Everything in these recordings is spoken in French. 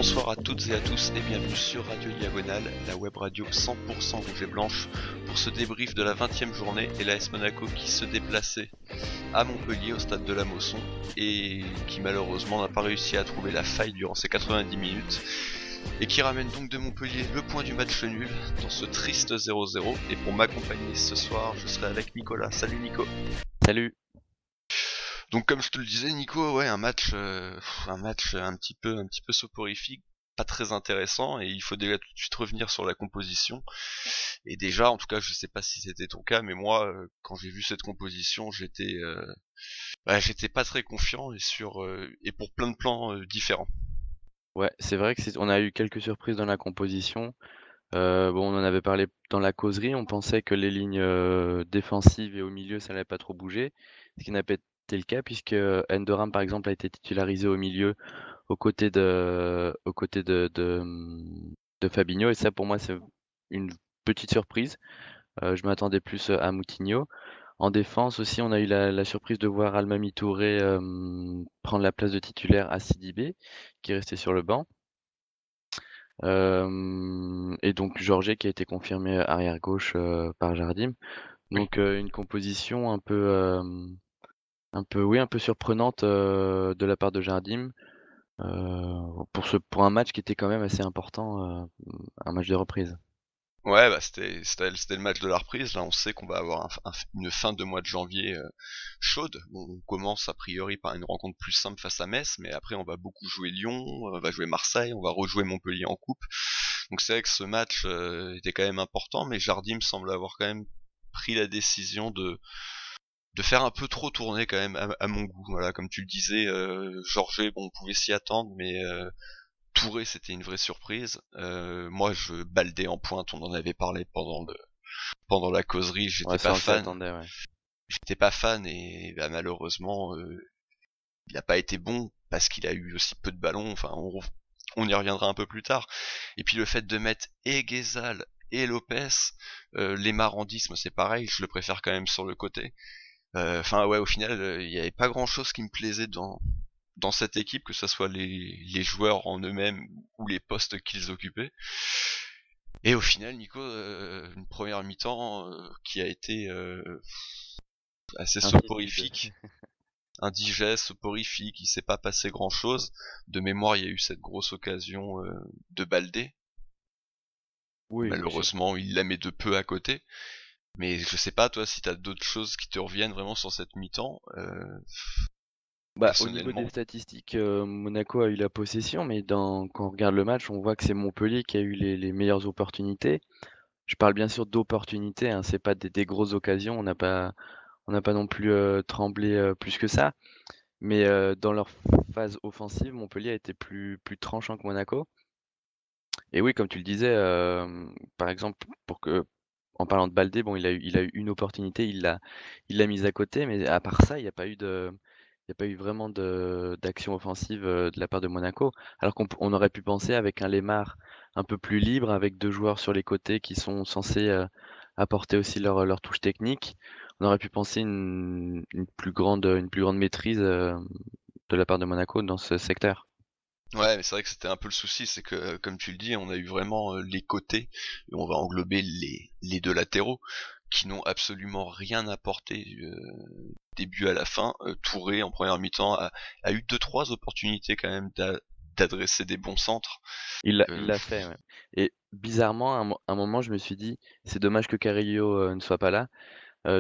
bonsoir à toutes et à tous et bienvenue sur Radio Diagonale, la web radio 100% rouge et blanche pour ce débrief de la 20e journée et l'AS Monaco qui se déplaçait à Montpellier au stade de la Mosson et qui malheureusement n'a pas réussi à trouver la faille durant ces 90 minutes et qui ramène donc de Montpellier le point du match nul dans ce triste 0-0. Et pour m'accompagner ce soir, je serai avec Nicolas. Salut Nico. Salut. Donc comme je te le disais Nico, ouais, un match un petit peu soporifique, pas très intéressant, et il faut déjà tout de suite revenir sur la composition. Et déjà, en tout cas, je sais pas si c'était ton cas, mais moi, quand j'ai vu cette composition, j'étais pas très confiant et pour plein de plans différents. Ouais, c'est vrai que on a eu quelques surprises dans la composition. Bon, on en avait parlé dans la causerie. On pensait que les lignes défensives et au milieu, ça n'allait pas trop bouger, ce qui n'a pas été le cas puisque Endoram, par exemple, a été titularisé au milieu aux côtés de Fabinho. Et ça, pour moi, c'est une petite surprise. Je m'attendais plus à Moutinho. En défense aussi, on a eu la surprise de voir Almamy Touré prendre la place de titulaire à Sidibé, qui est resté sur le banc. Et donc Jorge qui a été confirmé arrière gauche par Jardim. Oui. Donc une composition un peu surprenante de la part de Jardim pour un match qui était quand même assez important, un match de reprise. Ouais, bah c'était le match de la reprise. Là, on sait qu'on va avoir une fin de mois de janvier chaude. Bon, on commence a priori par une rencontre plus simple face à Metz, mais après on va beaucoup jouer Lyon, on va jouer Marseille, on va rejouer Montpellier en coupe. Donc c'est vrai que ce match était quand même important, mais Jardim semble avoir quand même pris la décision de faire un peu trop tourner quand même à mon goût. Voilà, comme tu le disais, Jorge, bon, on pouvait s'y attendre, mais Touré, c'était une vraie surprise. Moi, je baldais en pointe, on en avait parlé pendant la causerie, Ouais, ça on s'y attendait, ouais. j'étais pas fan et bah, malheureusement, il a pas été bon parce qu'il a eu aussi peu de ballons. Enfin, on y reviendra un peu plus tard. Et puis le fait de mettre et Guézal et Lopez, les Marandismes, c'est pareil, je le préfère quand même sur le côté. Enfin ouais, au final, il y avait pas grand chose qui me plaisait dans cette équipe, que ce soit les joueurs en eux-mêmes ou les postes qu'ils occupaient. Et au final, Nico, une première mi-temps qui a été assez Insipide. soporifique, indigeste, soporifique, il s'est pas passé grand-chose. De mémoire, il y a eu cette grosse occasion de Baldé. Oui, oui, Malheureusement, il la met de peu à côté. Mais je sais pas, toi, si t'as d'autres choses qui te reviennent vraiment sur cette mi-temps. Bah, au niveau des Personnellement, statistiques, Monaco a eu la possession, mais quand on regarde le match, on voit que c'est Montpellier qui a eu les meilleures opportunités. Je parle bien sûr d'opportunités, hein, c'est pas des grosses occasions, on n'a pas non plus tremblé plus que ça. Mais dans leur phase offensive, Montpellier a été plus tranchant que Monaco. Et oui, comme tu le disais, par exemple, en parlant de Baldé, bon, il a eu une opportunité, il l'a mise à côté, mais à part ça, il n'y a pas eu vraiment d'action offensive de la part de Monaco. Alors qu'on aurait pu penser avec un Lemar un peu plus libre, avec deux joueurs sur les côtés qui sont censés apporter aussi leur touche technique. On aurait pu penser une plus grande maîtrise de la part de Monaco dans ce secteur. ouais, mais c'est vrai que c'était un peu le souci, c'est que, comme tu le dis, on a eu vraiment les côtés, et on va englober les deux latéraux, qui n'ont absolument rien apporté début à la fin. Touré, en première mi-temps, a eu deux trois opportunités quand même d'adresser des bons centres. Il l'a fait, ouais. Et bizarrement, à un moment, je me suis dit, c'est dommage que Carrillo ne soit pas là.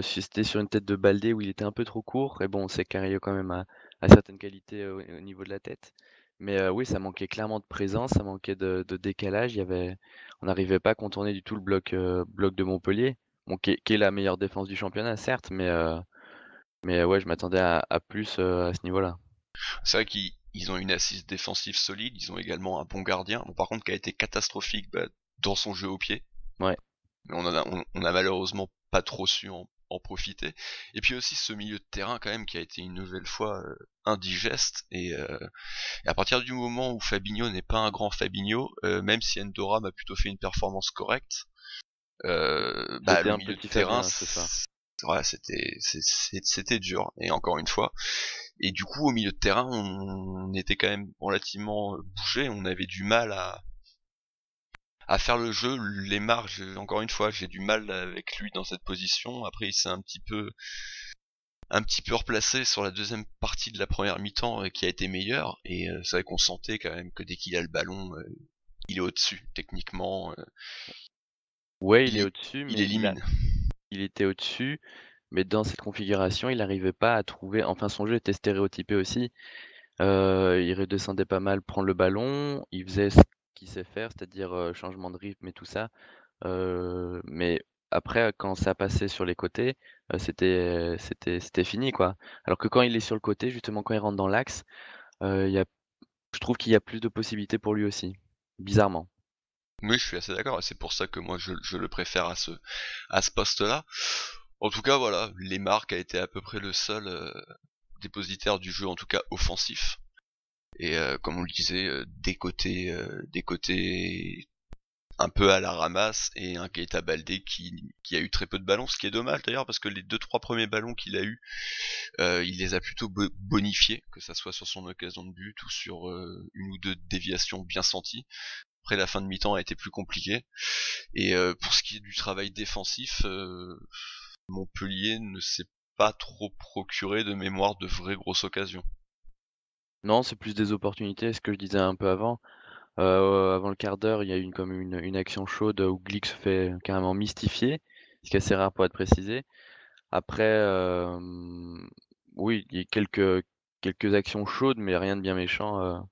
C'était sur une tête de Baldé où il était un peu trop court. Et bon, c'est Carrillo quand même a certaines qualités au niveau de la tête. Mais oui, ça manquait clairement de présence, ça manquait de décalage. On n'arrivait pas à contourner du tout le bloc de Montpellier, bon, qui est la meilleure défense du championnat, certes, mais ouais, je m'attendais à plus à ce niveau-là. C'est vrai qu'ils ont une assise défensive solide, ils ont également un bon gardien, bon, par contre qui a été catastrophique dans son jeu au pied. Ouais. Mais on a malheureusement pas trop su en profiter. Et puis aussi ce milieu de terrain quand même qui a été une nouvelle fois indigeste. Et à partir du moment où Fabinho n'est pas un grand Fabinho, même si Endoram a plutôt fait une performance correcte, C'était le un milieu de petit terrain, Fabien ce soir. Ouais, c'était dur. Et encore une fois. Et du coup, au milieu de terrain, on était quand même relativement bougé. On avait du mal à faire le jeu. Les marges, encore une fois, j'ai du mal avec lui dans cette position. Après, il s'est un petit peu replacé sur la deuxième partie de la première mi-temps, qui a été meilleure. Et c'est vrai qu'on sentait quand même que dès qu'il a le ballon, il est au-dessus techniquement. Ouais, il est Il, au-dessus, il mais élimine. il était au-dessus, mais dans cette configuration, il n'arrivait pas à trouver. Enfin, son jeu était stéréotypé aussi. Il redescendait pas mal prendre le ballon, il faisait ce qu'il sait faire, c'est-à-dire changement de rythme et tout ça. Mais après, quand ça passait sur les côtés, c'était fini, quoi. Alors que quand il est sur le côté, justement, quand il rentre dans l'axe, il y a, je trouve qu'il y a plus de possibilités pour lui aussi, bizarrement. Oui, je suis assez d'accord. Et c'est pour ça que moi, je le préfère à ce poste-là. En tout cas, voilà, Lemar a été à peu près le seul dépositaire du jeu, en tout cas offensif. Et comme on le disait, des côtés un peu à la ramasse, et un Keita Baldé qui a eu très peu de ballons, ce qui est dommage d'ailleurs parce que les deux trois premiers ballons qu'il a eu, il les a plutôt bonifiés, que ça soit sur son occasion de but ou sur une ou deux déviations bien senties. Après, la fin de mi-temps a été plus compliquée. Et pour ce qui est du travail défensif, Montpellier ne s'est pas trop procuré de mémoire de vraies grosses occasions. Non, c'est plus des opportunités, ce que je disais un peu avant. Avant le quart d'heure, il y a eu comme une action chaude où Glick se fait carrément mystifier, ce qui est assez rare pour être précisé. Après, oui, il y a quelques actions chaudes, mais rien de bien méchant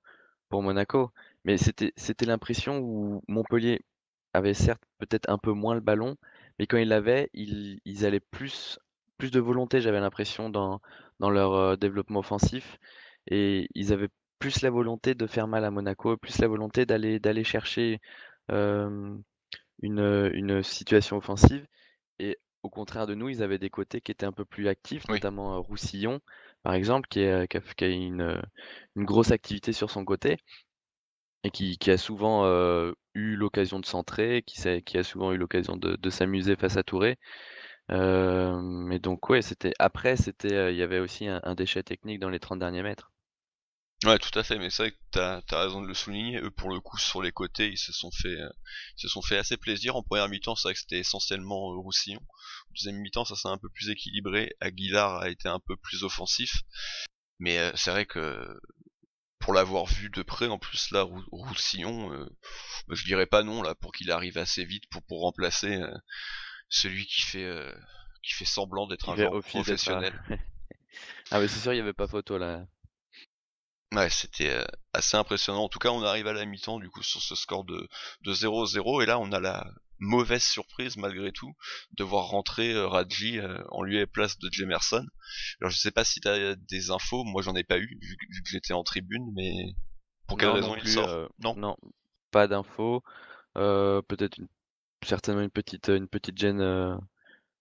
pour Monaco. Mais c'était l'impression où Montpellier avait certes peut-être un peu moins le ballon, mais quand ils l'avaient, ils allaient plus de volonté, j'avais l'impression, dans leur développement offensif. Et ils avaient plus la volonté de faire mal à Monaco, plus la volonté d'aller chercher euh, une situation offensive. Et au contraire de nous, ils avaient des côtés qui étaient un peu plus actifs, Oui, notamment Roussillon, par exemple, qui a une grosse activité sur son côté et qui a souvent eu l'occasion de centrer, qui a souvent eu l'occasion de s'amuser face à Touré. Mais donc, ouais, il y avait aussi un déchet technique dans les 30 derniers mètres. ouais, tout à fait. Mais c'est vrai que t'as raison de le souligner. Eux, pour le coup, sur les côtés, ils se sont fait assez plaisir. En première mi-temps, c'est vrai que c'était essentiellement Roussillon. En deuxième mi-temps, ça s'est un peu plus équilibré. Aguilar a été un peu plus offensif. Mais c'est vrai que pour l'avoir vu de près, en plus là, Roussillon, bah, je dirais pas non là pour qu'il arrive assez vite pour remplacer celui qui fait semblant d'être Qui un fait joueur office d'être. professionnel. Ah, mais c'est sûr, il n'y avait pas photo là. Ouais, c'était assez impressionnant. En tout cas, on arrive à la mi-temps du coup sur ce score de 0-0, et là on a la mauvaise surprise malgré tout de voir rentrer Radji en lieu et place de Jemerson. Alors je sais pas si t'as des infos, moi j'en ai pas eu vu que j'étais en tribune, mais pour quelle Non, non raison il plus. sort? Non? Non, pas d'infos. Peut-être certainement une petite gêne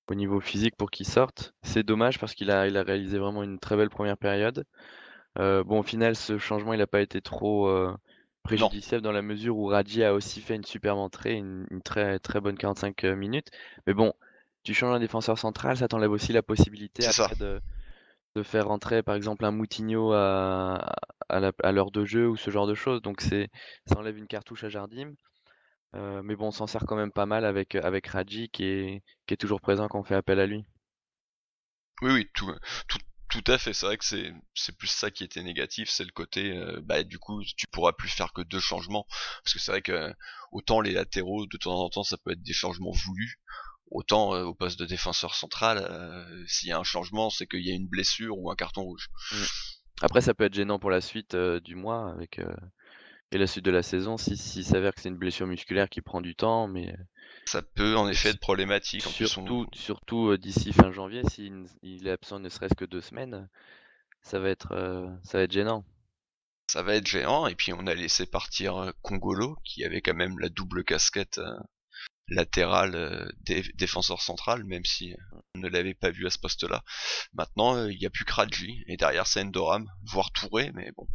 au niveau physique pour qu'il sorte. C'est dommage parce qu'il a réalisé vraiment une très belle première période. Bon, au final, ce changement, il n'a pas été trop Non, préjudiciable dans la mesure où Radji a aussi fait une superbe entrée, une très très bonne 45 minutes. Mais bon, tu changes un défenseur central, ça t'enlève aussi la possibilité c'est ça. après de faire rentrer par exemple un Moutinho à l'heure de jeu ou ce genre de choses. Donc ça enlève une cartouche à Jardim. Mais bon, on s'en sert quand même pas mal avec Radji qui est toujours présent quand on fait appel à lui. Oui, oui, tout, tout à fait. C'est vrai que c'est plus ça qui était négatif, c'est le côté, bah du coup, tu pourras plus faire que deux changements, parce que c'est vrai que autant les latéraux, de temps en temps, ça peut être des changements voulus, autant au poste de défenseur central, s'il y a un changement, c'est qu'il y a une blessure ou un carton rouge. Mm. Après, ça peut être gênant pour la suite du mois et la suite de la saison s'il s'avère que c'est une blessure musculaire qui prend du temps, mais Ça peut en effet s- être problématique. En plus, surtout d'ici fin janvier, s'il est absent ne serait-ce que 2 semaines, ça va être gênant. ça va être géant. Et puis on a laissé partir Congolo, qui avait quand même la double casquette latéral défenseur central, même si on ne l'avait pas vu à ce poste-là. Maintenant, il n'y a plus Kradji, et derrière c'est Endoram, voire Touré, mais bon,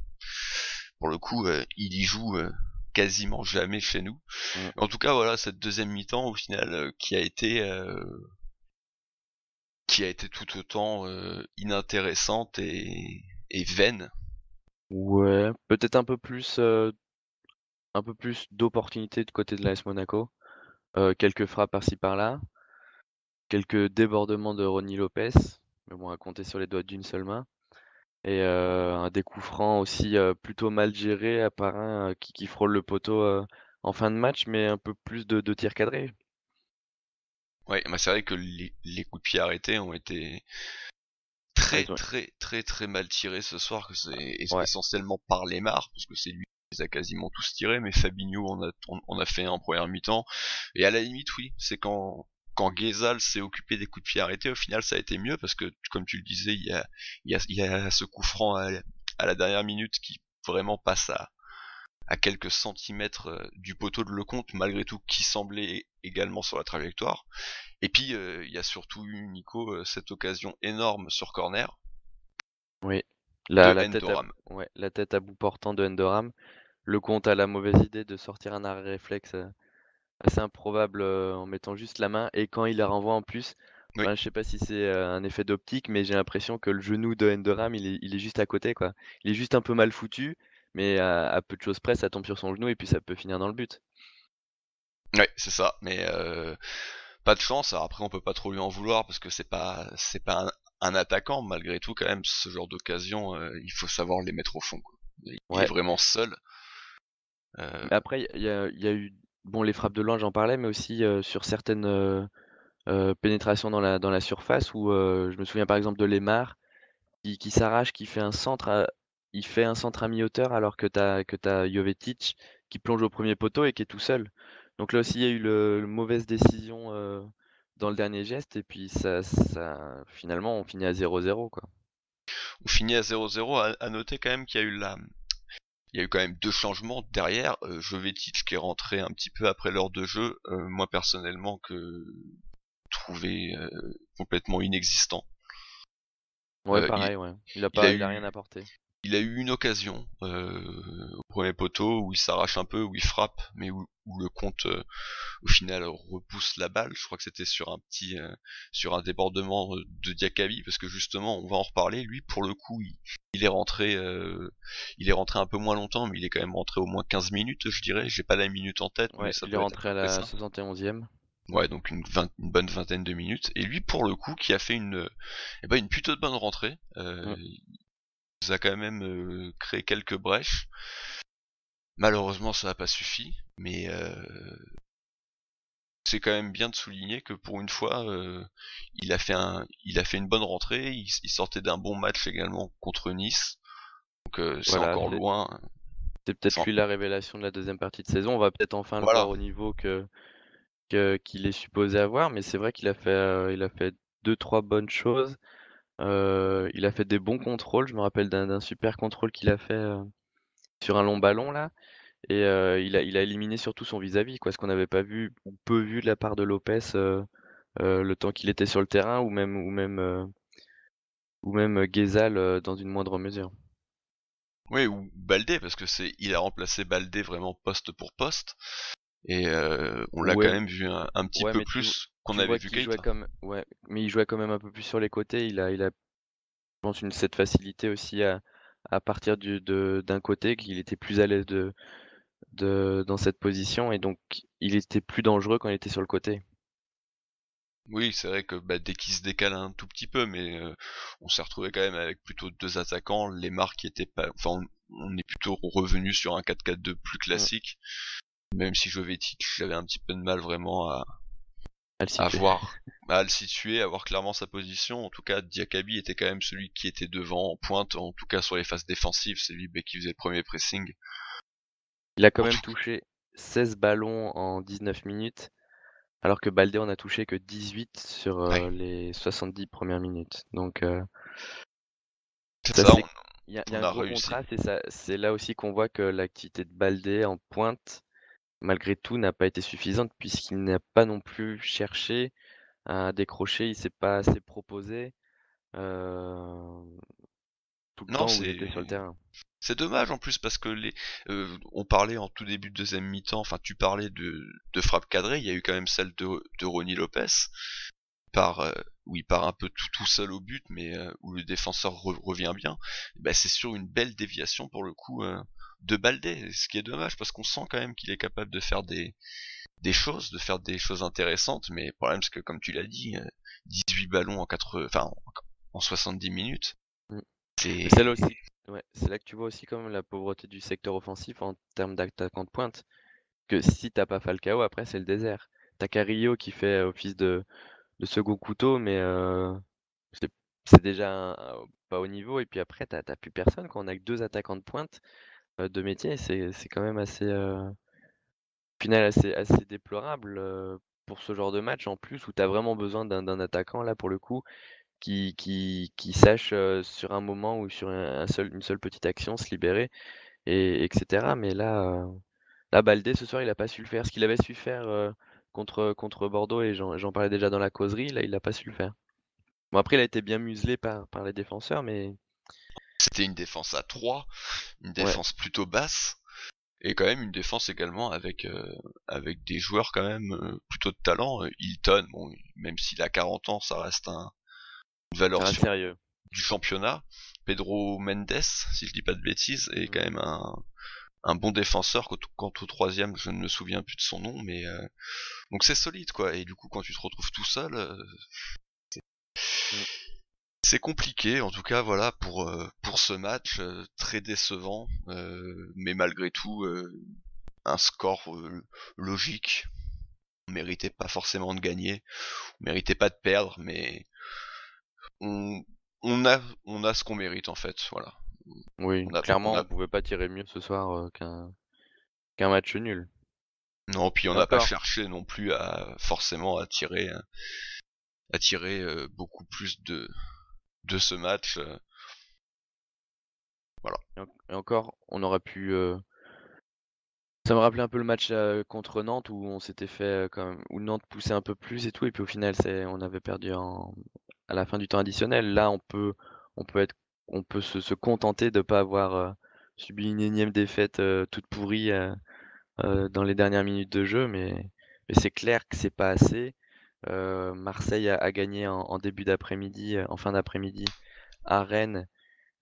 pour le coup, il y joue quasiment jamais chez nous. Mm. En tout cas, voilà, cette deuxième mi-temps, au final, qui a été qui a été tout autant inintéressante et vaine. Ouais, peut-être un peu plus d'opportunités de côté de l'AS Monaco. Quelques frappes par-ci par-là, quelques débordements de Ronny Lopez, mais bon, à compter sur les doigts d'une seule main. Et des coups francs aussi plutôt mal gérés, à part un qui frôle le poteau en fin de match, mais un peu plus de tirs cadrés. Ouais, bah c'est vrai que les coups de pied arrêtés ont été Ouais, très très très très mal tirés ce soir, que c'est ouais, essentiellement par Lemar, parce que c'est lui qui les a quasiment tous tirés, mais Fabinho on a fait un en première mi-temps, et à la limite oui, c'est quand Guézal s'est occupé des coups de pied arrêtés, au final ça a été mieux, parce que comme tu le disais, il y a ce coup franc à la dernière minute qui vraiment passe à quelques centimètres du poteau de Lecomte, malgré tout, qui semblait également sur la trajectoire. Et puis, il y a surtout eu, Nico, cette occasion énorme sur corner oui. de La tête Endoram. ouais, la tête à bout portant de Endoram. Le compte a la mauvaise idée de sortir un arrêt réflexe assez improbable en mettant juste la main. Et quand il la renvoie en plus, Oui, ben, je sais pas si c'est un effet d'optique, mais j'ai l'impression que le genou de Endoram, il est juste à côté, quoi. Il est juste un peu mal foutu, mais à peu de choses près, ça tombe sur son genou et puis ça peut finir dans le but. ouais, c'est ça. Mais pas de chance. Alors après, on peut pas trop lui en vouloir parce que c'est pas un attaquant malgré tout quand même. Ce genre d'occasion, il faut savoir les mettre au fond, quoi. Il est Ouais. vraiment seul. Mais Euh, après, il y a eu, bon, les frappes de loin, j'en parlais, mais aussi sur certaines pénétrations dans la surface où je me souviens par exemple de Lemar qui s'arrache, il fait un centre à mi-hauteur alors que t'as Jovetic qui plonge au premier poteau et qui est tout seul. Donc là aussi, il y a eu le mauvaise décision dans le dernier geste et puis finalement, on finit à 0-0 quoi. on finit à 0-0. À noter quand même qu'il y a eu il y a eu quand même deux changements derrière. Jovetic qui est rentré un petit peu après l'heure de jeu. Moi personnellement que trouvé complètement inexistant. Ouais, Il, pareil, ouais. il a Il a rien eu apporté. il a eu une occasion au premier poteau où il s'arrache un peu, où il frappe, mais où le compte au final repousse la balle. Je crois que c'était sur un sur un débordement de Diakabi, parce que justement, on va en reparler. Lui, pour le coup, il est rentré, il est rentré un peu moins longtemps, mais il est quand même rentré au moins 15 minutes, je dirais. J'ai pas la minute en tête, mais Ouais, ça il est doit être à rentré peu à près la ça. 71e. Ouais, donc une bonne vingtaine de minutes. Et lui, pour le coup, qui a fait une plutôt de bonne rentrée. Mm. Il nous a quand même créé quelques brèches. Malheureusement, ça n'a pas suffi, mais c'est quand même bien de souligner que pour une fois, il a fait une bonne rentrée. Il sortait d'un bon match également contre Nice, donc c'est Voilà, encore loin. c'est peut-être C'est en- lui la révélation de la deuxième partie de saison. On va peut-être enfin le Voilà. voir au niveau qu'il est supposé avoir, mais c'est vrai il a fait deux, trois bonnes choses. Il a fait des bons contrôles. Je me rappelle d'un super contrôle qu'il a fait sur un long ballon là, et il a éliminé surtout son vis-à-vis, quoi, ce qu'on n'avait pas vu ou peu vu de la part de Lopez le temps qu'il était sur le terrain, ou même Guézal dans une moindre mesure. Oui, ou Baldé, parce que il a remplacé Baldé vraiment poste pour poste, et on l'a quand Ouais, même vu un petit ouais, peu mais plus qu'on tu avait vois vu qu'il jouait Keita. comme, ouais, mais il jouait quand même un peu plus sur les côtés. Il a, je pense, cette facilité aussi à partir d'un côté, qu'il était plus à l'aise dans cette position, et donc il était plus dangereux quand il était sur le côté. Oui, c'est vrai que bah, dès qu'il se décale un tout petit peu, mais on s'est retrouvé quand même avec plutôt deux attaquants, les marques qui étaient pas, enfin on est plutôt revenu sur un 4-4-2 plus Mm. classique, même si Jovetic, j'avais un petit peu de mal vraiment À le à situer. voir, à le situer, à voir clairement sa position. En tout cas, Diakabi était quand même celui qui était devant en pointe, en tout cas sur les phases défensives, c'est lui bah, qui faisait le premier pressing. Il a quand En même tout touché 16 ballons en 19 minutes, alors que Baldé en a touché que 18 sur ouais, les 70 premières minutes. Donc c'est ça ça, c'est il y a on un a gros réussi. contraste, et ça c'est là aussi qu'on voit que l'activité de Baldé en pointe, malgré tout, n'a pas été suffisante puisqu'il n'a pas non plus cherché à décrocher, il s'est pas assez proposé heu, tout le Non, temps où il était sur le terrain. c'est dommage en plus parce que on parlait en tout début de deuxième mi-temps, enfin tu parlais de frappe cadrée, il y a eu quand même celle de Ronny Lopez par où il part un peu tout seul au but, mais où le défenseur revient bien, bah c'est sur une belle déviation pour le coup de Baldé, ce qui est dommage parce qu'on sent quand même qu'il est capable de faire de faire des choses intéressantes, mais le problème c'est que comme tu l'as dit, 18 ballons en 70 minutes, Mm. c'est Mais c'est là aussi, ouais, c'est là que tu vois aussi quand même la pauvreté du secteur offensif en termes d'attaquant de pointe. Que si t'as pas Falcao, après c'est le désert. T'as Carrillo qui fait office de second couteau, mais c'est c'est déjà pas au niveau. Et puis après, t'as plus personne. Quand on a que deux attaquants de pointe de métier, c'est quand même assez, au final assez déplorable pour ce genre de match en plus où t'as vraiment besoin d'un attaquant là pour le coup qui sache sur un moment ou sur une seule petite action se libérer et etc. Mais là, Baldé, ce soir, il a pas su le faire. Ce qu'il avait su faire contre Bordeaux, et j'en parlais déjà dans la causerie, là, il a pas su le faire. Bon, après, il a été bien muselé par les défenseurs, mais c'était une défense à 3, une ouais, défense plutôt basse, et quand même une défense également avec des joueurs quand même plutôt de talent. Hilton, bon, même s'il a 40 ans, ça reste une ça valeur reste sûre sérieux. du championnat. Pedro Mendes, si je dis pas de bêtises, est quand Mm. même un bon défenseur. Quant au troisième, je ne me souviens plus de son nom, mais donc c'est solide quoi. Et du coup, quand tu te retrouves tout seul, Mm. c'est compliqué. En tout cas, voilà pour ce match très décevant, mais malgré tout un score logique. On méritait pas forcément de gagner, on méritait pas de perdre, mais on, on a ce qu'on mérite en fait. Voilà. Oui, On clairement, a on pouvait pas tirer mieux ce soir qu'un match nul. non, puis on Et n'a pas encore, cherché non plus à forcément attirer beaucoup plus de ce match. Voilà. et encore, on aurait pu. Ça me rappelait un peu le match contre Nantes où on s'était fait quand même, où Nantes poussait un peu plus et tout, et puis au final, on avait perdu à la fin du temps additionnel. Là, on peut être, on peut se contenter de pas avoir subi une énième défaite toute pourrie dans les dernières minutes de jeu, mais c'est clair que c'est pas assez. Marseille a gagné en début d'après-midi, en fin d'après-midi à Rennes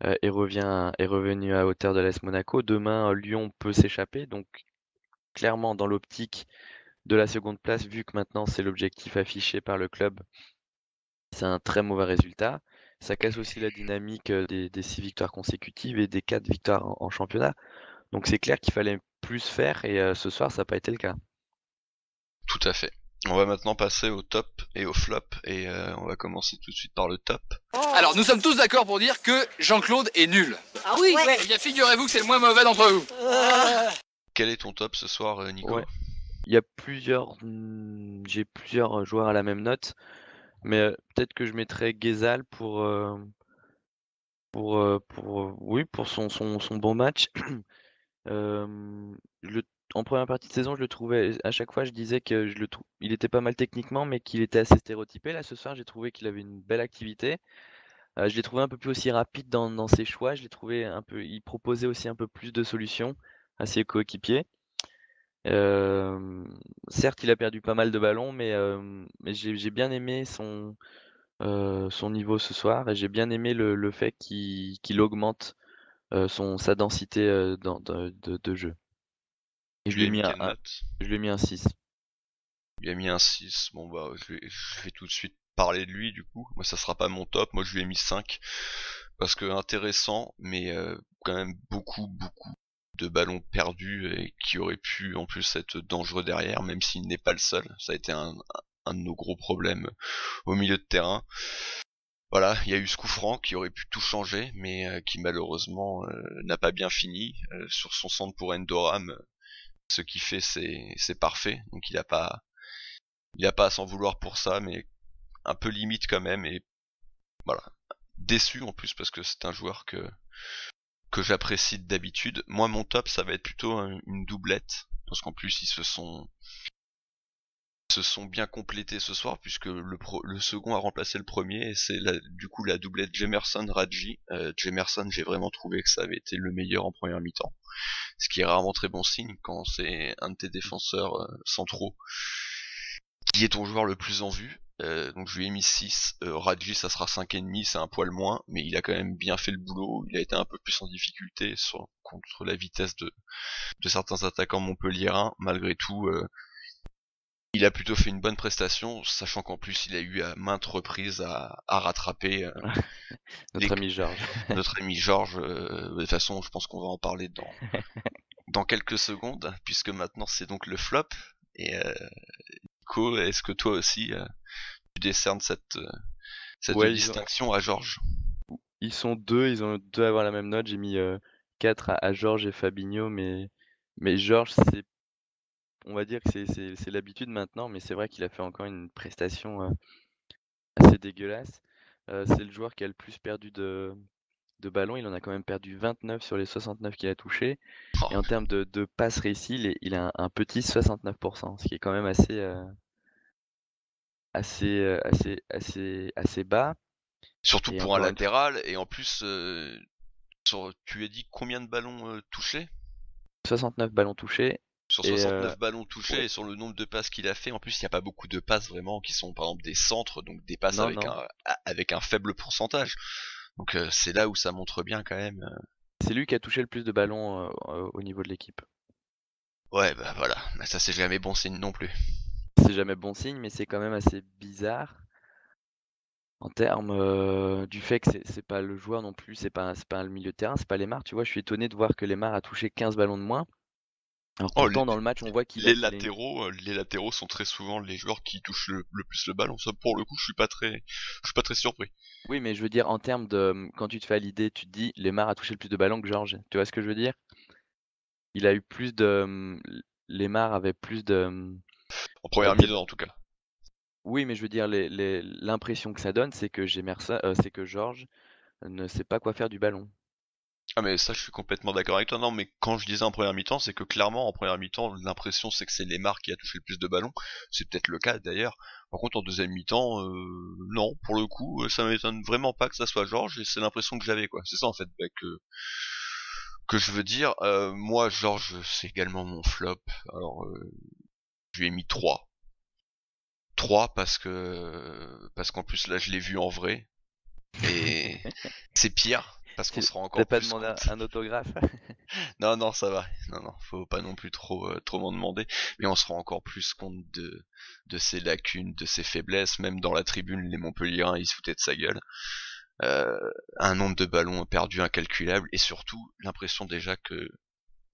est revenu à hauteur de l'AS Monaco. Demain, Lyon peut s'échapper, donc clairement dans l'optique de la seconde place, vu que maintenant c'est l'objectif affiché par le club, c'est un très mauvais résultat. Ça casse aussi la dynamique des 6 victoires consécutives et des 4 victoires en championnat. Donc c'est clair qu'il fallait plus faire et ce soir ça n'a pas été le cas. Tout à fait. On va maintenant passer au top et au flop, et on va commencer tout de suite par le top. Alors, nous sommes tous d'accord pour dire que Jean-Claude est nul. Ah oui, ouais. Eh bien, figurez-vous que c'est le moins mauvais d'entre vous. Quel est ton top ce soir, Nico? Ouais, il y a j'ai plusieurs joueurs à la même note, mais peut-être que je mettrais Guézal oui, pour son bon match. Je le En première partie de saison, je le trouvais à chaque fois, je disais que il était pas mal techniquement, mais qu'il était assez stéréotypé. Là, ce soir, j'ai trouvé qu'il avait une belle activité. Je l'ai trouvé un peu plus aussi rapide dans ses choix. Je l'ai trouvé un peu il proposait aussi un peu plus de solutions à ses coéquipiers. Certes, il a perdu pas mal de ballons, mais j'ai bien aimé son niveau ce soir et j'ai bien aimé le fait qu'il augmente sa densité de jeu. Et Tu lui as mis quelle note? je lui ai mis un 6. Il a mis un 6. Bon bah je vais tout de suite parler de lui du coup. Moi ça sera pas mon top, moi je lui ai mis 5. Parce que intéressant, mais quand même beaucoup de ballons perdus et qui auraient pu en plus être dangereux derrière, même s'il n'est pas le seul. Ça a été un de nos gros problèmes au milieu de terrain. Voilà, il y a eu ce coup franc qui aurait pu tout changer, mais qui malheureusement n'a pas bien fini. Sur son centre pour Endoram, ce qu'il fait c'est parfait, donc il a pas à s'en vouloir pour ça, mais un peu limite quand même, et voilà. Déçu en plus parce que c'est un joueur que j'apprécie d'habitude. Moi mon top ça va être plutôt une doublette, parce qu'en plus ils se sont bien complétés ce soir, puisque le second a remplacé le premier, et c'est du coup la doublette Jemerson-Radji. Jemerson, j'ai vraiment trouvé que ça avait été le meilleur en première mi-temps, ce qui est rarement très bon signe quand c'est un de tes défenseurs centraux qui est ton joueur le plus en vue. Donc je lui ai mis 6. Radji, ça sera 5,5, c'est un poil moins, mais il a quand même bien fait le boulot. Il a été un peu plus en difficulté contre la vitesse de certains attaquants montpelliérains. Malgré tout, il a plutôt fait une bonne prestation, sachant qu'en plus il a eu à maintes reprises à rattraper Notre ami Georges. notre ami Georges. De toute façon, je pense qu'on va en parler dans quelques secondes, puisque maintenant c'est donc le flop. Et Nico, est-ce que toi aussi tu décernes cette Ouais, distinction à Georges? ils sont deux, ils ont deux à avoir la même note. J'ai mis 4 à Georges et Fabinho, mais Georges, on va dire que c'est l'habitude maintenant, mais c'est vrai qu'il a fait encore une prestation assez dégueulasse. C'est le joueur qui a le plus perdu de ballons. Il en a quand même perdu 29 sur les 69 qu'il a touchés. Et Oh, en termes de passes réussies, il a un petit 69%, ce qui est quand même assez bas. surtout Et pour un encore une fois, latéral, et en plus, tu as dit combien de ballons touchés? 69 ballons touchés. Sur Et 69 ballons touchés ouais, et sur le nombre de passes qu'il a fait, en plus il n'y a pas beaucoup de passes vraiment qui sont par exemple des centres, donc des passes non, avec non. un faible pourcentage. Donc c'est là où ça montre bien quand même. C'est lui qui a touché le plus de ballons au niveau de l'équipe. Ouais, bah voilà, mais ça c'est jamais bon signe non plus. C'est jamais bon signe, mais c'est quand même assez bizarre en termes du fait que c'est pas le joueur non plus, c'est pas le milieu de terrain, c'est pas Lemar. Tu vois, je suis étonné de voir que Lemar a touché 15 ballons de moins. Alors Oh, pourtant, dans le match, on voit les latéraux sont très souvent les joueurs qui touchent le plus le ballon. Ça pour le coup, je suis pas très surpris. Oui, mais je veux dire, en termes de, quand tu te fais à l'idée, tu te dis, Lemar a touché le plus de ballons que Georges. Tu vois ce que je veux dire? Il a eu plus de, Lemar avait plus de, En première peut-être. mi-temps en tout cas. Oui, mais je veux dire, l'impression que ça donne, c'est que Georges ne sait pas quoi faire du ballon. Ah mais ça je suis complètement d'accord avec toi. Non mais quand je disais en première mi-temps, c'est que clairement en première mi-temps l'impression c'est que c'est Lemar qui a touché le plus de ballons. C'est peut-être le cas d'ailleurs. Par contre en deuxième mi-temps, non, pour le coup ça m'étonne vraiment pas que ça soit Georges et c'est l'impression que j'avais quoi. C'est ça en fait bah, que je veux dire. Moi Georges c'est également mon flop. Alors je lui ai mis 3. 3 parce qu'en plus là je l'ai vu en vrai et c'est pire parce qu'on se rend T'as encore pas plus demandé compte. un autographe? Non, non, ça va. Non, non, faut pas non plus trop m'en demander. Mais on se rend encore plus compte de ses lacunes, de ses faiblesses. Même dans la tribune, les Montpelliérains, ils se foutaient de sa gueule. Euh, un nombre de ballons perdus incalculable. Et surtout, l'impression déjà que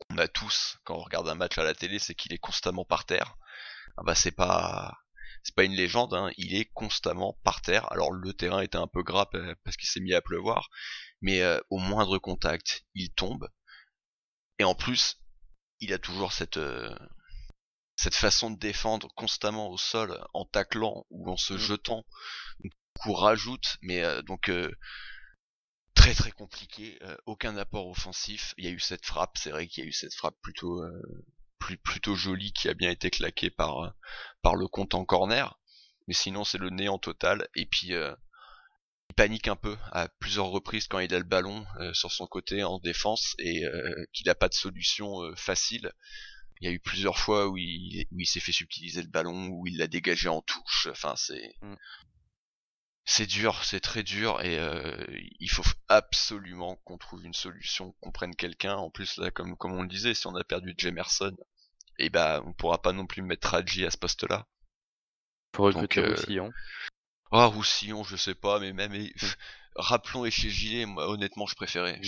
qu'on a tous, quand on regarde un match à la télé, c'est qu'il est constamment par terre. Ah bah c'est pas une légende, hein. Il est constamment par terre. Alors le terrain était un peu gras parce qu'il s'est mis à pleuvoir. Mais au moindre contact, il tombe. Et en plus, il a toujours cette façon de défendre constamment au sol en taclant ou en se Mm. jetant. Donc, coup rajoute, mais très très compliqué. Aucun apport offensif. Il y a eu cette frappe, c'est vrai qu'il y a eu cette frappe plutôt jolie qui a bien été claquée par le compte en corner. Mais sinon c'est le néant total. Et puis il panique un peu à plusieurs reprises quand il a le ballon sur son côté en défense et qu'il n'a pas de solution facile. Il y a eu plusieurs fois où il s'est fait subtiliser le ballon, où il l'a dégagé en touche. Enfin, Mm. c'est dur, c'est très dur et il faut absolument qu'on trouve une solution, qu'on prenne quelqu'un. En plus là, comme on le disait, si on a perdu Jemerson, et bah on pourra pas non plus mettre Radji à ce poste-là. Faut Donc recruter Roussillon. Roussillon, je sais pas, mais même Mm. rappelons et chez Gilet, moi honnêtement je Non, préférais.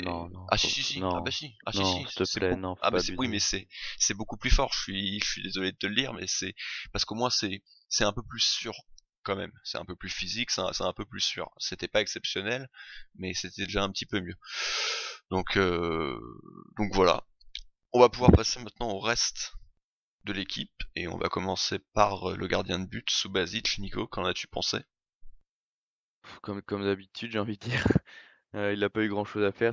non, non, Ah si si si, non, ah si non, si, s'il te c'est plaît, beaucoup. non, faut Ah bah pas c'est oui mais abuser. c'est beaucoup plus fort. Je suis désolé de te le dire, mais c'est parce qu'au moins c'est un peu plus sûr quand même. C'est un peu plus physique, c'est un peu plus sûr. C'était pas exceptionnel, mais c'était déjà un petit peu mieux. Donc donc voilà. On va pouvoir passer maintenant au reste de l'équipe et on va commencer par le gardien de but, Subasic. Nico, qu'en as-tu pensé? Comme d'habitude, j'ai envie de dire. Il a pas eu grand-chose à faire,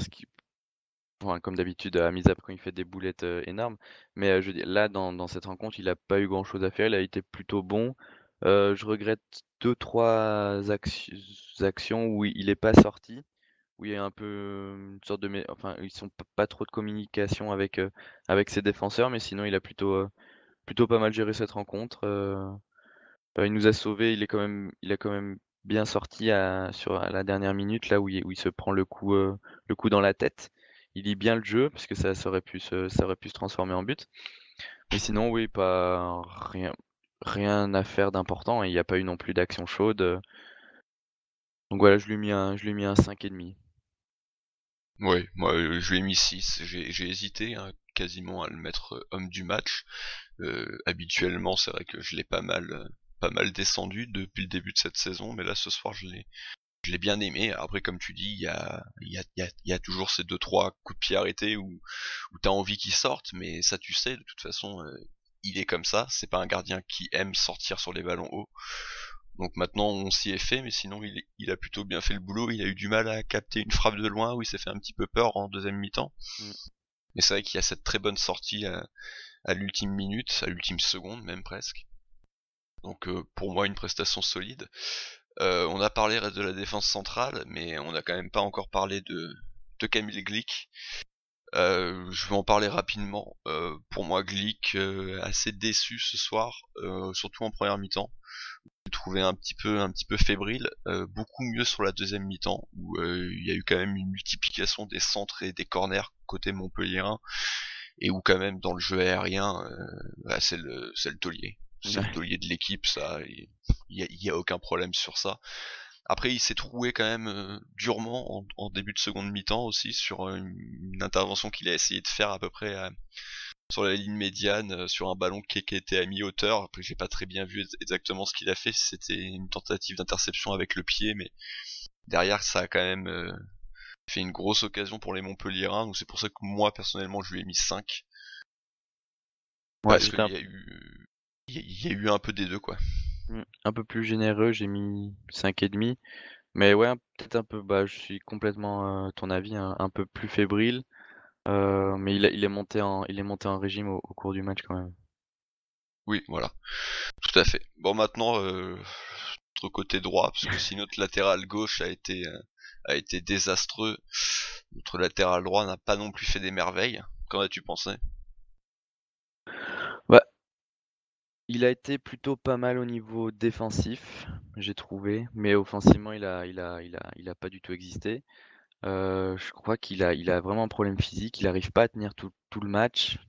enfin, comme d'habitude, à mis à part quand il fait des boulettes énormes. Mais je veux dire, là, dans cette rencontre, il a pas eu grand-chose à faire. Il a été plutôt bon. Je regrette deux, trois actions où il est pas sorti, où il y a un peu une sorte de, enfin, ils sont pas trop de communication avec ses défenseurs, mais sinon, il a plutôt pas mal géré cette rencontre. Il nous a sauvés, il a quand même bien sorti à la dernière minute, là où il se prend le coup dans la tête. Il lit bien le jeu, parce que ça aurait pu se transformer en but. Mais sinon, oui, pas rien à faire d'important, et il n'y a pas eu non plus d'action chaude. Donc voilà, je lui ai mis un 5,5. Ouais, moi je lui ai mis 6. J'ai hésité hein, quasiment à le mettre homme du match. Habituellement, c'est vrai que je l'ai pas mal descendu depuis le début de cette saison, mais là ce soir je l'ai bien aimé. Après, comme tu dis, il y a toujours ces deux trois coups de pied arrêtés où t'as envie qu'il sorte, mais ça tu sais, de toute façon, il est comme ça. C'est pas un gardien qui aime sortir sur les ballons hauts. Donc maintenant on s'y est fait, mais sinon il a plutôt bien fait le boulot. Il a eu du mal à capter une frappe de loin où il s'est fait un petit peu peur en deuxième mi-temps. Mm. Mais c'est vrai qu'il y a cette très bonne sortie à l'ultime minute, à l'ultime seconde même presque. Donc pour moi une prestation solide. On a parlé de la défense centrale, mais on n'a quand même pas encore parlé de Kamil Glik. Je vais en parler rapidement. Pour moi Glik assez déçu ce soir, surtout en première mi-temps. Je l'ai trouvé un petit peu fébrile, beaucoup mieux sur la deuxième mi-temps où il y a eu quand même une multiplication des centres et des corners côté montpelliérain et où quand même dans le jeu aérien, bah, c'est le taulier. C'est le Ouais. taulier de l'équipe, ça. Il y a aucun problème sur ça. Après, il s'est trouvé quand même durement en début de seconde mi-temps aussi sur une intervention qu'il a essayé de faire à peu près sur la ligne médiane sur un ballon qui était à mi-hauteur. Après, j'ai pas très bien vu exactement ce qu'il a fait. Si c'était une tentative d'interception avec le pied, mais derrière, ça a quand même fait une grosse occasion pour les Montpelliérains. Donc c'est pour ça que moi personnellement, je lui ai mis 5 Ouais, parce qu'il y a eu il y a eu un peu des deux quoi. un peu plus généreux, j'ai mis 5,5. Mais ouais, peut-être un peu, bah, je suis complètement ton avis, un peu plus fébrile. Mais il est monté en régime au cours du match quand même. Oui, voilà, tout à fait. Bon maintenant, notre côté droit, parce que si notre latéral gauche a été désastreux, notre latéral droit n'a pas non plus fait des merveilles. Qu'en as-tu pensé? Bah, il a été plutôt pas mal au niveau défensif, j'ai trouvé, mais offensivement, il a pas du tout existé. Je crois il a vraiment un problème physique. Il arrive pas à tenir tout le match.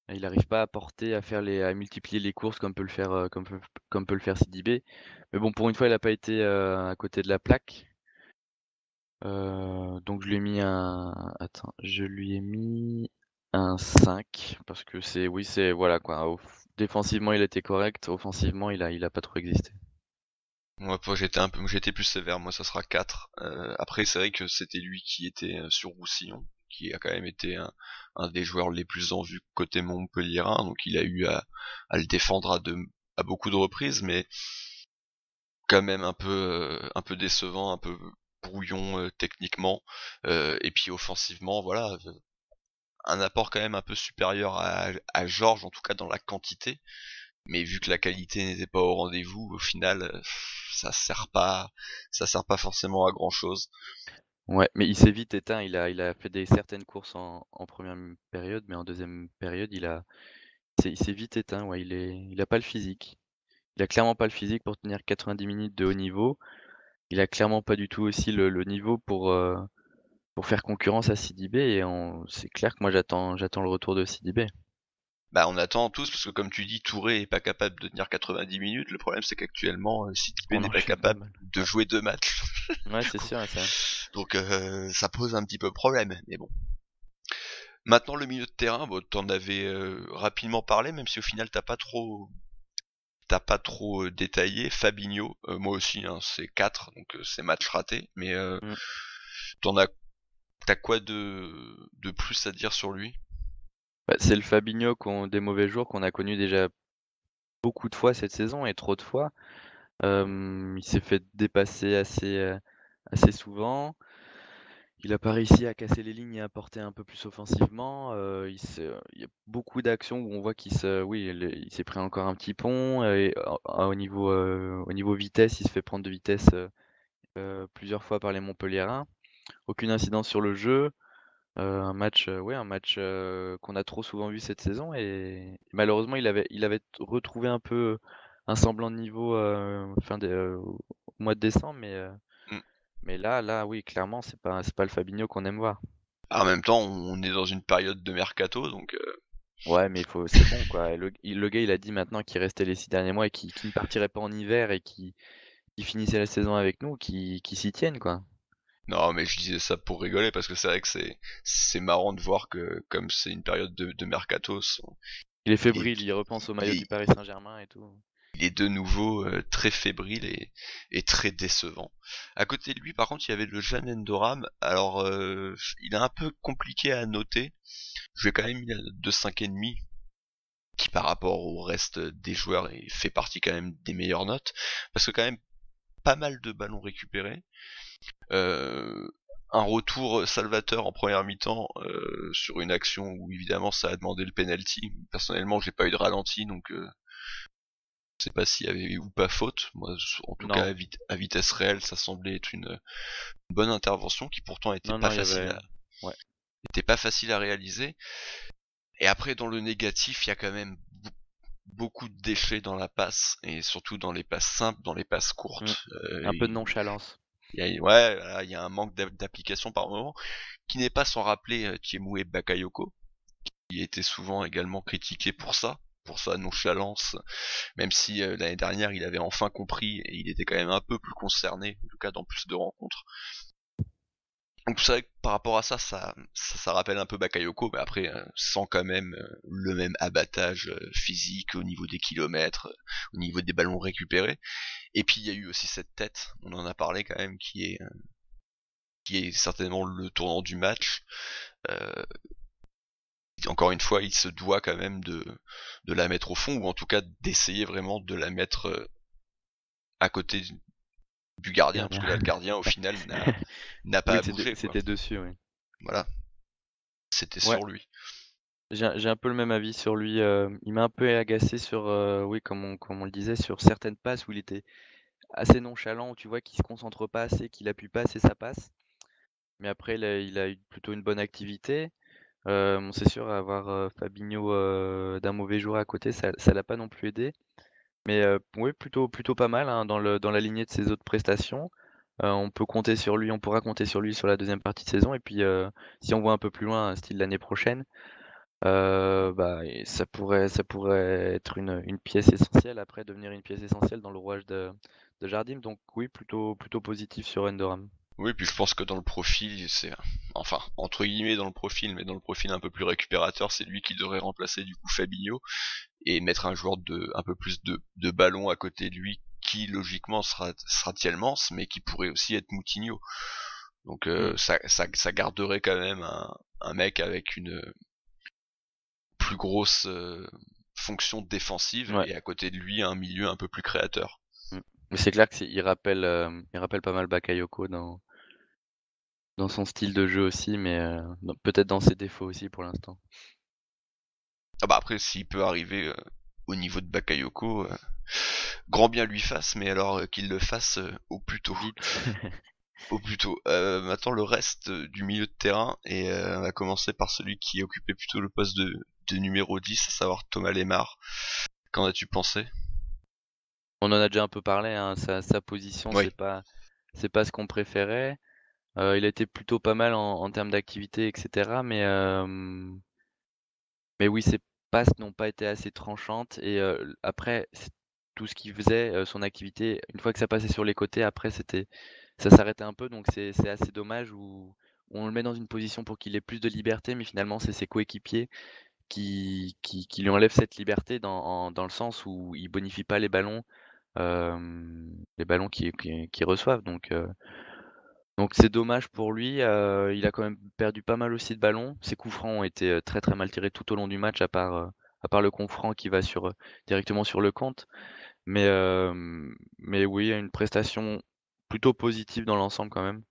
Il arrive pas à porter, à multiplier les courses comme peut le faire, comme peut le faire Sidibé. Mais bon, pour une fois, il a pas été à côté de la plaque. Donc je lui ai mis un 5 parce que c'est voilà quoi. Défensivement, il était correct. Offensivement, il a pas trop existé. Moi, j'étais plus sévère. Moi, ça sera 4. Après, c'est vrai que c'était lui qui était sur Roussillon, qui a quand même été un des joueurs les plus en vue côté montpelliérain. Donc, il a eu à le défendre à beaucoup de reprises, mais quand même un peu décevant, un peu brouillon techniquement. Et puis offensivement, voilà, un apport quand même un peu supérieur à Georges, en tout cas dans la quantité. Mais vu que la qualité n'était pas au rendez-vous, au final, ça sert pas forcément à grand chose. Ouais, mais il s'est vite éteint. Il a fait certaines courses en première période, mais en deuxième période, il s'est vite éteint. Ouais, il a pas le physique. Il a clairement pas le physique pour tenir 90 minutes de haut niveau. Il a clairement pas du tout aussi le niveau pour faire concurrence à Sidibé. C'est clair que moi j'attends le retour de Sidibé. Bah on attend tous parce que comme tu dis, Touré est pas capable de tenir 90 minutes. Le problème c'est qu'actuellement, Sidibé On n'est pas enchaîne pas capable mal. de jouer deux matchs. Ouais, c'est sûr, ça. Donc ça pose un petit peu problème. Mais bon. Maintenant le milieu de terrain, bon, t'en avais rapidement parlé, même si au final t'as pas trop détaillé. Fabinho, moi aussi, hein, c'est 4, donc c'est match raté. Mais Mm. t'en as t'as quoi de plus à dire sur lui? Bah, c'est le Fabinho des mauvais jours qu'on a connu déjà beaucoup de fois cette saison et trop de fois. Il s'est fait dépasser assez souvent. Il a pas réussi à casser les lignes et à porter un peu plus offensivement. Il y a beaucoup d'actions où on voit il s'est pris encore un petit pont et au niveau vitesse, il se fait prendre de vitesse plusieurs fois par les Montpelliérains. Aucune incidence sur le jeu. Un match qu'on a trop souvent vu cette saison et malheureusement il avait retrouvé un semblant de niveau au mois de décembre, Mm. mais là, oui, clairement, c'est pas le Fabinho qu'on aime voir. En même temps, on est dans une période de mercato, donc Ouais, mais c'est bon quoi. Le gars, il a dit maintenant qu'il restait les 6 derniers mois et qu'il ne partirait pas en hiver et qu'il finissait la saison avec nous, qu'il s'y tienne quoi. non, mais je disais ça pour rigoler parce que c'est vrai que c'est marrant de voir que comme c'est une période de mercato, Il est il est fébrile, il repense au il maillot est du Paris Saint-Germain et tout. il est de nouveau très fébrile et très décevant. À côté de lui, par contre, il y avait le jeune Endoram. Alors, il est un peu compliqué à noter. Je vais quand même mis de 5,5 qui par rapport au reste des joueurs fait partie quand même des meilleures notes parce que quand même pas mal de ballons récupérés. Euh, un retour salvateur en première mi-temps sur une action où évidemment ça a demandé le penalty. Personnellement, j'ai pas eu de ralenti donc je sais pas s'il y avait eu ou pas faute. Moi, en tout cas Non, à vitesse réelle, ça semblait être une bonne intervention qui pourtant non, il y avait. Ouais. était pas facile à réaliser. Et après, dans le négatif, il y a quand même beaucoup de déchets dans la passe et surtout dans les passes simples, dans les passes Mm. courtes. Un peu de nonchalance. Ouais, voilà, il y a un manque d'application par moment qui n'est pas sans rappeler Tiemoué Bakayoko, qui était souvent également critiqué pour sa nonchalance, même si l'année dernière il avait enfin compris et il était quand même un peu plus concerné, en tout cas dans plus de rencontres. Donc c'est vrai que par rapport à ça rappelle un peu Bakayoko, mais après sans quand même le même abattage physique au niveau des kilomètres, au niveau des ballons récupérés. Et puis il y a eu aussi cette tête, on en a parlé quand même, qui est certainement le tournant du match. Euh, Encore une fois, il se doit quand même de la mettre au fond, ou en tout cas d'essayer vraiment de la mettre à côté du gardien, parce Gardien. que là le gardien au final n'a pas Oui, à bouger quoi. c'était dessus, oui. Voilà, c'était Ouais, sur lui. j'ai un peu le même avis sur lui. Il m'a un peu agacé sur, oui, comme on le disait, sur certaines passes où il était assez nonchalant, où tu vois qu'il se concentre pas assez, qu'il appuie pas assez sa passe. Mais après, il a eu plutôt une bonne activité. Bon, c'est sûr, avoir Fabinho d'un mauvais jour à côté, ça l'a pas non plus aidé. Mais oui, plutôt pas mal hein, dans la lignée de ses autres prestations. On peut compter sur lui, on pourra compter sur lui sur la deuxième partie de saison. Et puis, si on voit un peu plus loin, style l'année prochaine, bah, et ça pourrait être une pièce essentielle, après devenir une pièce essentielle dans le rouage de Jardim. Donc oui, plutôt positif sur Endoram. Oui, puis je pense que dans le profil, enfin, entre guillemets dans le profil, mais dans le profil un peu plus récupérateur, c'est lui qui devrait remplacer du coup Fabinho et mettre un joueur un peu plus de ballon à côté de lui qui logiquement sera Tielemans, mais qui pourrait aussi être Moutinho. Donc Mm. ça garderait quand même un mec avec une plus grosse fonction défensive Ouais. et à côté de lui un milieu un peu plus créateur. Mm. Mais c'est clair il rappelle pas mal Bakayoko dans son style de jeu aussi, mais peut-être dans ses défauts aussi pour l'instant. Ah bah après s'il peut arriver au niveau de Bakayoko, grand bien lui fasse, mais alors qu'il le fasse au plus tôt. Vite. Au plus tôt. Maintenant le reste du milieu de terrain, et on va commencer par celui qui occupait plutôt le poste de numéro 10, à savoir Thomas Lemar. Qu'en as-tu pensé? On en a déjà un peu parlé, hein, sa position, Oui, c'est pas ce qu'on préférait. Il a été plutôt pas mal en termes d'activité, etc. Mais oui, ses passes n'ont pas été assez tranchantes. Et après, tout ce qu'il faisait, son activité, une fois que ça passait sur les côtés, après, ça s'arrêtait un peu. Donc c'est assez dommage où on le met dans une position pour qu'il ait plus de liberté, mais finalement, c'est ses coéquipiers qui lui enlèvent cette liberté dans le sens où il bonifie pas les ballons qu'ils reçoivent. Donc c'est dommage pour lui. Il a quand même perdu pas mal aussi de ballons. Ses coups francs ont été très très mal tirés tout au long du match, à part le coup franc qui va directement sur le compte. Mais oui, une prestation plutôt positive dans l'ensemble quand même.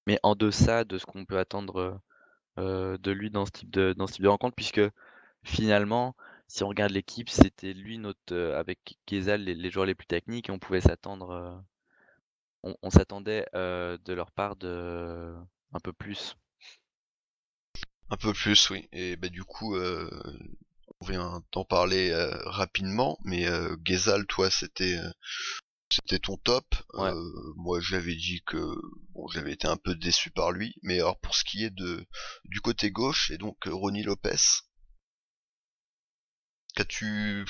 Mais en deçà de ce qu'on peut attendre de lui dans ce type de rencontre, puisque finalement, si on regarde l'équipe, c'était lui avec Kezal les joueurs les plus techniques et on pouvait on s'attendait de leur part de un peu plus. un peu plus, oui. Et bah du coup, On vient d'en parler rapidement, mais Ghezal, toi, c'était ton top. Ouais. Moi, j'avais dit que bon, j'avais été un peu déçu par lui, mais alors pour ce qui est du côté gauche, et donc Ronny Lopez, qu'as-tu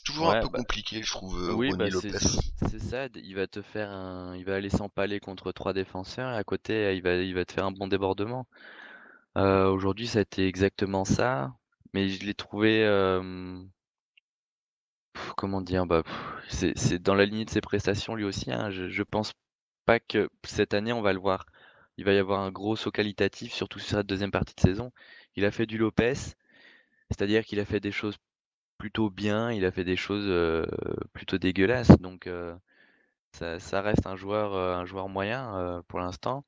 toujours un Ouais, peu bah, compliqué, je trouve, oui, Ronny bah c'est Lopez. c'est ça. Il va aller s'empaler contre trois défenseurs et à côté, il va te faire un bon débordement. Aujourd'hui, ça a été exactement ça, mais je l'ai trouvé, comment dire, bah, c'est dans la lignée de ses prestations lui aussi, hein. Je pense pas que cette année on va le voir. Il va y avoir un gros saut qualitatif, surtout sur sa deuxième partie de saison. Il a fait du Lopez, c'est-à-dire qu'il a fait des choses plutôt bien, il a fait des choses plutôt dégueulasses. Donc ça reste un joueur moyen pour l'instant.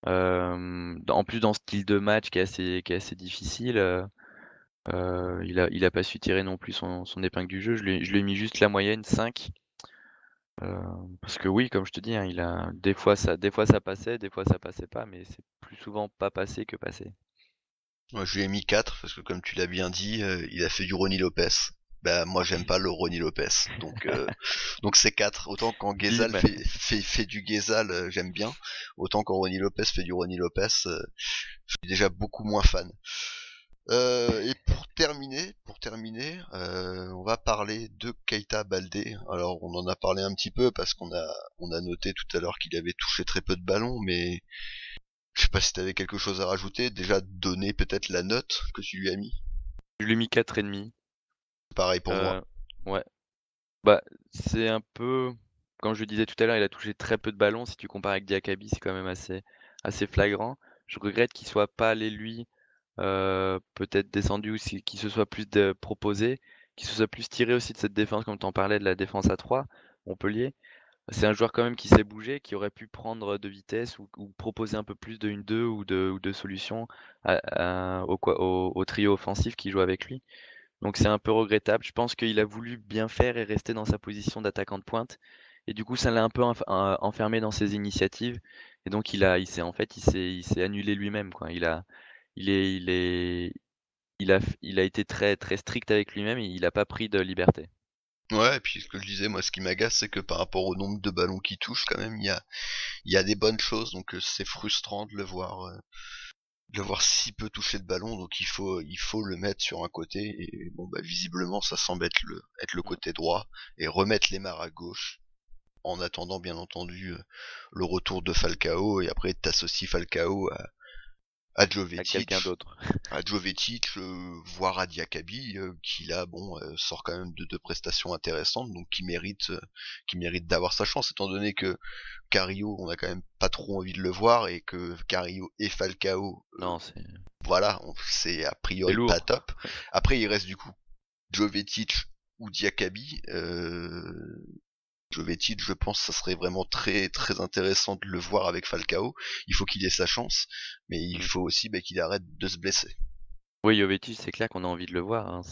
En plus dans ce style de match qui est assez difficile, il a pas su tirer non plus son épingle du jeu. Je lui ai mis juste la moyenne 5. euh, Parce que oui, comme je te dis, hein, il a des fois ça passait, des fois ça passait pas, mais c'est plus souvent pas passé que passé. Moi, je lui ai mis 4 parce que comme tu l'as bien dit, il a fait du Ronny Lopez. Bah moi j'aime pas le Ronny Lopez, donc c'est 4. Autant quand Ghezal Bim. fait du Ghezal, j'aime bien, autant quand Ronny Lopez fait du Ronny Lopez, je suis déjà beaucoup moins fan. Et pour terminer, on va parler de Keita Baldé. Alors on en a parlé un petit peu parce qu'on a noté tout à l'heure qu'il avait touché très peu de ballons, mais je sais pas si t'avais quelque chose à rajouter. Déjà donner peut-être la note que tu lui as mis. Je lui ai mis 4,5. Pareil pour moi. Euh, ouais. Bah, c'est un peu, comme je le disais tout à l'heure, il a touché très peu de ballons. Si tu compares avec Diakabi, c'est quand même assez flagrant. Je regrette qu'il soit pas allé lui, peut-être descendu ou qu'il se soit plus proposé, qu'il se soit plus tiré aussi de cette défense, comme tu en parlais, de la défense à 3, Montpellier. C'est un joueur quand même qui s'est bougé, qui aurait pu prendre de vitesse ou proposer un peu plus de 1-2 ou de solutions au trio offensif qui joue avec lui. Donc c'est un peu regrettable. Je pense qu'il a voulu bien faire et rester dans sa position d'attaquant de pointe. Et du coup, ça l'a un peu enfermé dans ses initiatives. Et donc il s'est annulé lui-même, quoi. Il est, il est, il a été très, très strict avec lui-même et il n'a pas pris de liberté. Ouais, et puis ce que je disais, moi, ce qui m'agace, c'est que par rapport au nombre de ballons qu'il touche, quand même, il y a des bonnes choses, donc c'est frustrant de le voir si peu toucher de ballon, donc il faut le mettre sur un côté, et bon, bah, visiblement, ça semble être le côté droit, et remettre les mains à gauche, en attendant, bien entendu, le retour de Falcao, et après, t'associes Falcao à À Jovetic, quelqu'un d'autre. voire à Diakabi, qui là, bon, sort quand même de deux prestations intéressantes, donc qui mérite d'avoir sa chance, étant donné que Carillo, on a quand même pas trop envie de le voir, et que Carillo et Falcao, Non, c'est voilà, c'est a c'est priori pas lourd. top. Après, il reste du coup Jovetic ou Diakabi. Jovetic, je pense, ça serait vraiment très très intéressant de le voir avec Falcao. Il faut qu'il ait sa chance, mais il Mm. faut aussi qu'il arrête de se blesser. Oui, Jovetic, c'est clair qu'on a envie de le voir, hein.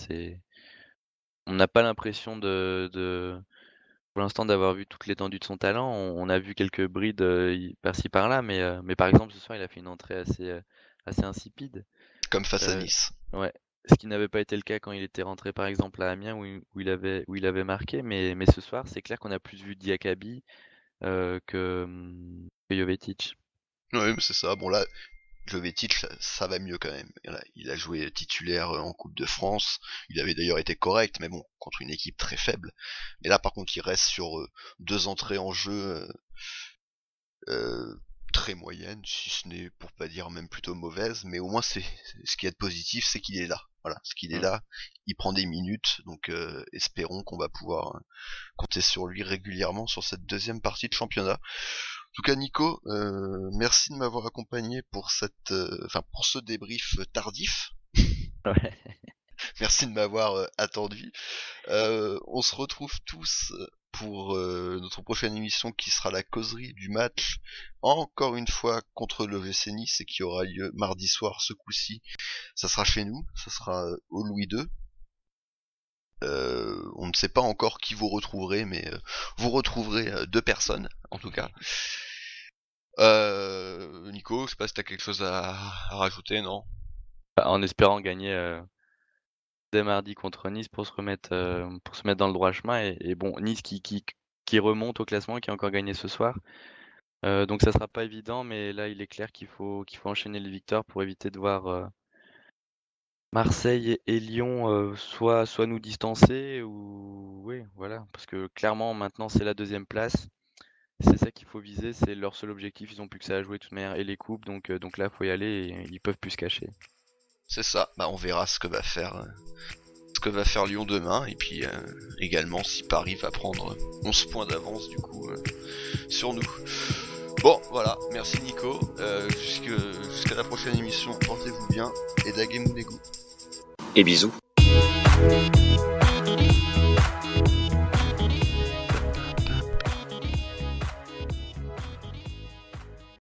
On n'a pas l'impression pour l'instant, d'avoir vu toute l'étendue de son talent. On a vu quelques brides par-ci par-là, mais par exemple, ce soir, il a fait une entrée assez insipide. Comme face à Euh, Nice. ouais. Ce qui n'avait pas été le cas quand il était rentré, par exemple, à Amiens, où il avait marqué. Mais ce soir, c'est clair qu'on a plus vu Diakabi que Jovetic. Oui, mais c'est ça. Bon là, Jovetic, ça va mieux quand même. Voilà, il a joué titulaire en Coupe de France. Il avait d'ailleurs été correct, mais bon, contre une équipe très faible. Mais là, par contre, il reste sur deux entrées en jeu euh, très moyennes, si ce n'est pour pas dire même plutôt mauvaises. Mais au moins, ce qui est positif, c'est qu'il est là. Voilà, ce qu'il est Mm. là, il prend des minutes, donc espérons qu'on va pouvoir compter sur lui régulièrement sur cette deuxième partie de championnat. En tout cas, Nico, merci de m'avoir accompagné pour ce débrief tardif. Ouais. Merci de m'avoir attendu. On se retrouve tous pour notre prochaine émission qui sera la causerie du match, encore une fois contre le GC Nice, et qui aura lieu mardi soir ce coup-ci. Ça sera chez nous, ça sera au Louis II. On ne sait pas encore qui vous retrouverez, mais vous retrouverez deux personnes, en tout cas. Nico, je sais pas si t'as quelque chose à rajouter, non? En espérant gagner dès mardi contre Nice pour se mettre dans le droit chemin et bon, Nice qui remonte au classement, qui a encore gagné ce soir. Donc ça sera pas évident, mais là, il est clair qu'il faut enchaîner les victoires pour éviter de voir Marseille et Lyon soit nous distancer ou oui, voilà. Parce que clairement, maintenant, c'est la deuxième place. C'est ça qu'il faut viser, c'est leur seul objectif. Ils ont plus que ça à jouer de toute manière et les coupes, donc là, faut y aller et ils peuvent plus se cacher. C'est ça, bah on verra ce que va faire Lyon demain, et puis également si Paris va prendre 11 points d'avance du coup sur nous. Bon voilà, merci Nico, jusqu'à la prochaine émission, portez-vous bien, et Dagemounego. Et bisous.